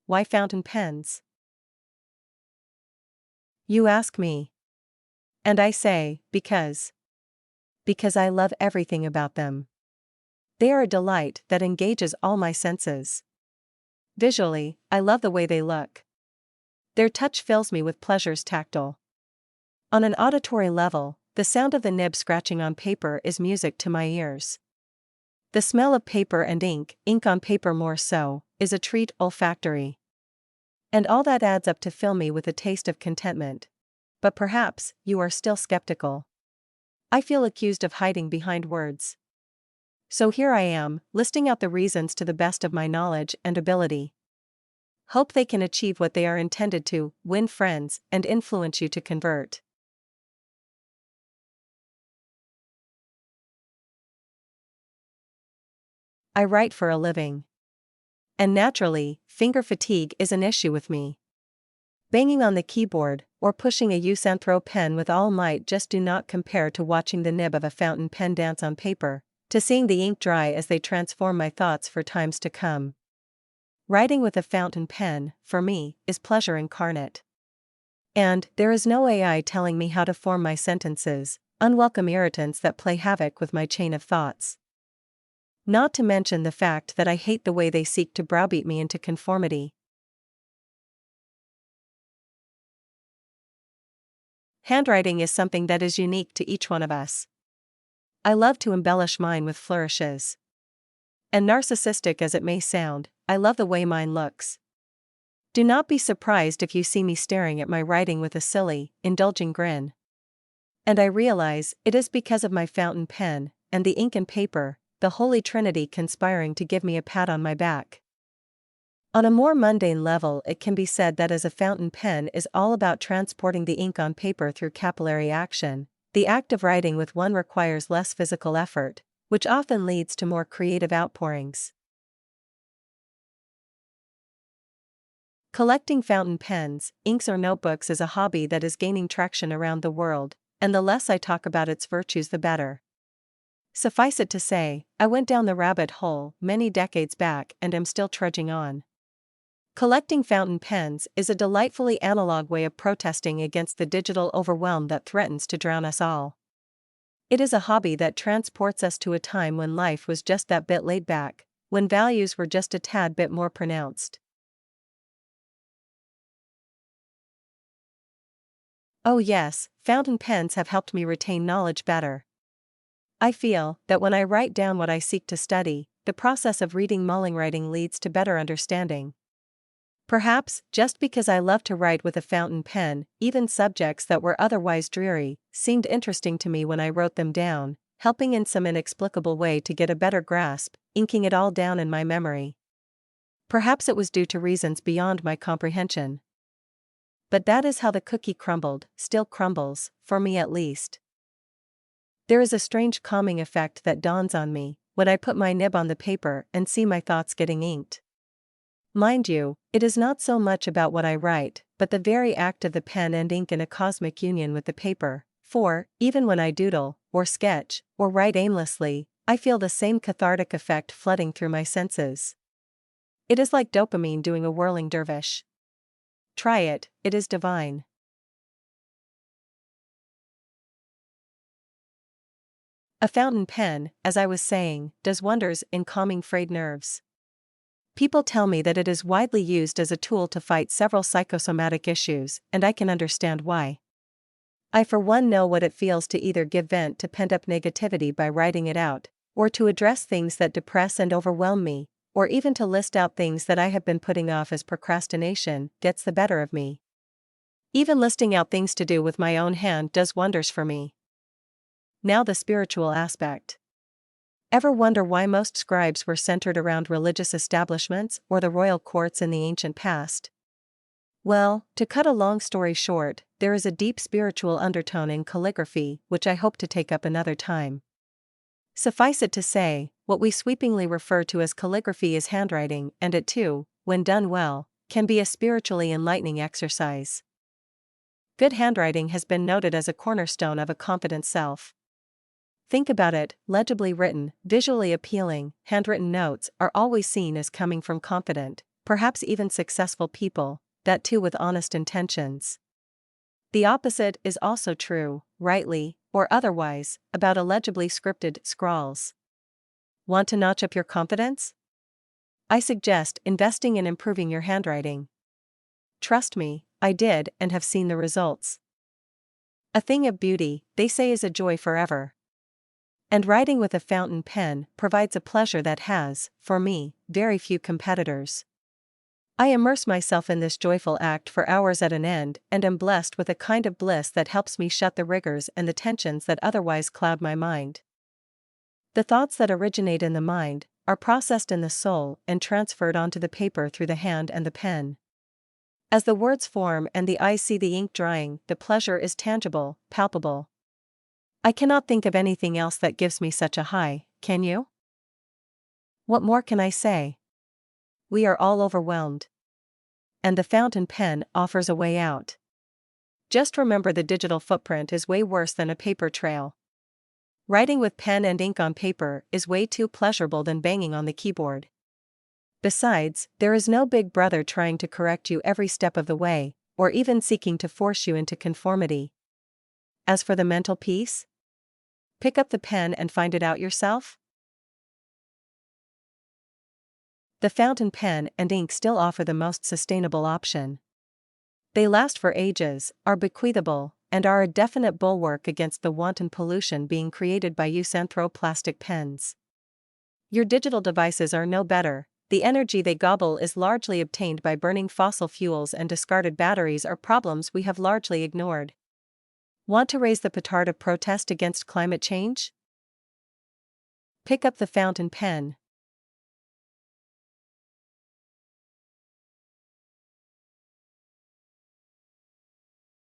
why fountain pens? You ask me. And I say, because. Because I love everything about them. They are a delight that engages all my senses. Visually, I love the way they look. Their touch fills me with pleasures tactile. On an auditory level, the sound of the nib scratching on paper is music to my ears. The smell of paper and ink on paper more so, is a treat olfactory. And all that adds up to fill me with a taste of contentment. But perhaps, you are still skeptical. I feel accused of hiding behind words. So here I am, listing out the reasons to the best of my knowledge and ability. Hope they can achieve what they are intended to, win friends, and influence you to convert. I write for a living. And naturally, finger fatigue is an issue with me. Banging on the keyboard, or pushing a usantro pen with all might just do not compare to watching the nib of a fountain pen dance on paper, to seeing the ink dry as they transform my thoughts for times to come. Writing with a fountain pen, for me, is pleasure incarnate. And there is no AI telling me how to form my sentences, unwelcome irritants that play havoc with my chain of thoughts. Not to mention the fact that I hate the way they seek to browbeat me into conformity. Handwriting is something that is unique to each one of us. I love to embellish mine with flourishes. And narcissistic as it may sound, I love the way mine looks. Do not be surprised if you see me staring at my writing with a silly, indulging grin. And I realize it is because of my fountain pen, and the ink and paper, the Holy Trinity conspiring to give me a pat on my back. On a more mundane level, it can be said that as a fountain pen is all about transporting the ink on paper through capillary action, the act of writing with one requires less physical effort, which often leads to more creative outpourings. Collecting fountain pens, inks or notebooks is a hobby that is gaining traction around the world, and the less I talk about its virtues the better. Suffice it to say, I went down the rabbit hole many decades back and am still trudging on. Collecting fountain pens is a delightfully analog way of protesting against the digital overwhelm that threatens to drown us all. It is a hobby that transports us to a time when life was just that bit laid back, when values were just a tad bit more pronounced. Oh yes, fountain pens have helped me retain knowledge better. I feel that when I write down what I seek to study, the process of reading-mulling-writing leads to better understanding. Perhaps, just because I love to write with a fountain pen, even subjects that were otherwise dreary, seemed interesting to me when I wrote them down, helping in some inexplicable way to get a better grasp, inking it all down in my memory. Perhaps it was due to reasons beyond my comprehension. But that is how the cookie crumbled, still crumbles, for me at least. There is a strange calming effect that dawns on me when I put my nib on the paper and see my thoughts getting inked. Mind you, it is not so much about what I write, but the very act of the pen and ink in a cosmic union with the paper, for, even when I doodle, or sketch, or write aimlessly, I feel the same cathartic effect flooding through my senses. It is like dopamine doing a whirling dervish. Try it, it is divine. A fountain pen, as I was saying, does wonders in calming frayed nerves. People tell me that it is widely used as a tool to fight several psychosomatic issues, and I can understand why. I for one know what it feels to either give vent to pent-up negativity by writing it out, or to address things that depress and overwhelm me, or even to list out things that I have been putting off as procrastination gets the better of me. Even listing out things to do with my own hand does wonders for me. Now the spiritual aspect. Ever wonder why most scribes were centered around religious establishments or the royal courts in the ancient past? Well, to cut a long story short, there is a deep spiritual undertone in calligraphy which I hope to take up another time. Suffice it to say, what we sweepingly refer to as calligraphy is handwriting, and it too, when done well, can be a spiritually enlightening exercise. Good handwriting has been noted as a cornerstone of a confident self. Think about it, legibly written, visually appealing, handwritten notes are always seen as coming from confident, perhaps even successful people, that too with honest intentions. The opposite is also true, rightly, or otherwise, about illegibly scripted scrawls. Want to notch up your confidence? I suggest investing in improving your handwriting. Trust me, I did and have seen the results. A thing of beauty, they say, is a joy forever. And writing with a fountain pen provides a pleasure that has, for me, very few competitors. I immerse myself in this joyful act for hours at an end and am blessed with a kind of bliss that helps me shut the rigors and the tensions that otherwise cloud my mind. The thoughts that originate in the mind are processed in the soul and transferred onto the paper through the hand and the pen. As the words form and the eye see the ink drying, the pleasure is tangible, palpable. I cannot think of anything else that gives me such a high, can you? What more can I say? We are all overwhelmed. And the fountain pen offers a way out. Just remember, the digital footprint is way worse than a paper trail. Writing with pen and ink on paper is way too pleasurable than banging on the keyboard. Besides, there is no big brother trying to correct you every step of the way, or even seeking to force you into conformity. As for the mental peace, pick up the pen and find it out yourself. The fountain pen and ink still offer the most sustainable option. They last for ages, are bequeathable, and are a definite bulwark against the wanton pollution being created by plastic pens. Your digital devices are no better. The energy they gobble is largely obtained by burning fossil fuels, and discarded batteries are problems we have largely ignored. Want to raise the petard of protest against climate change? Pick up the fountain pen.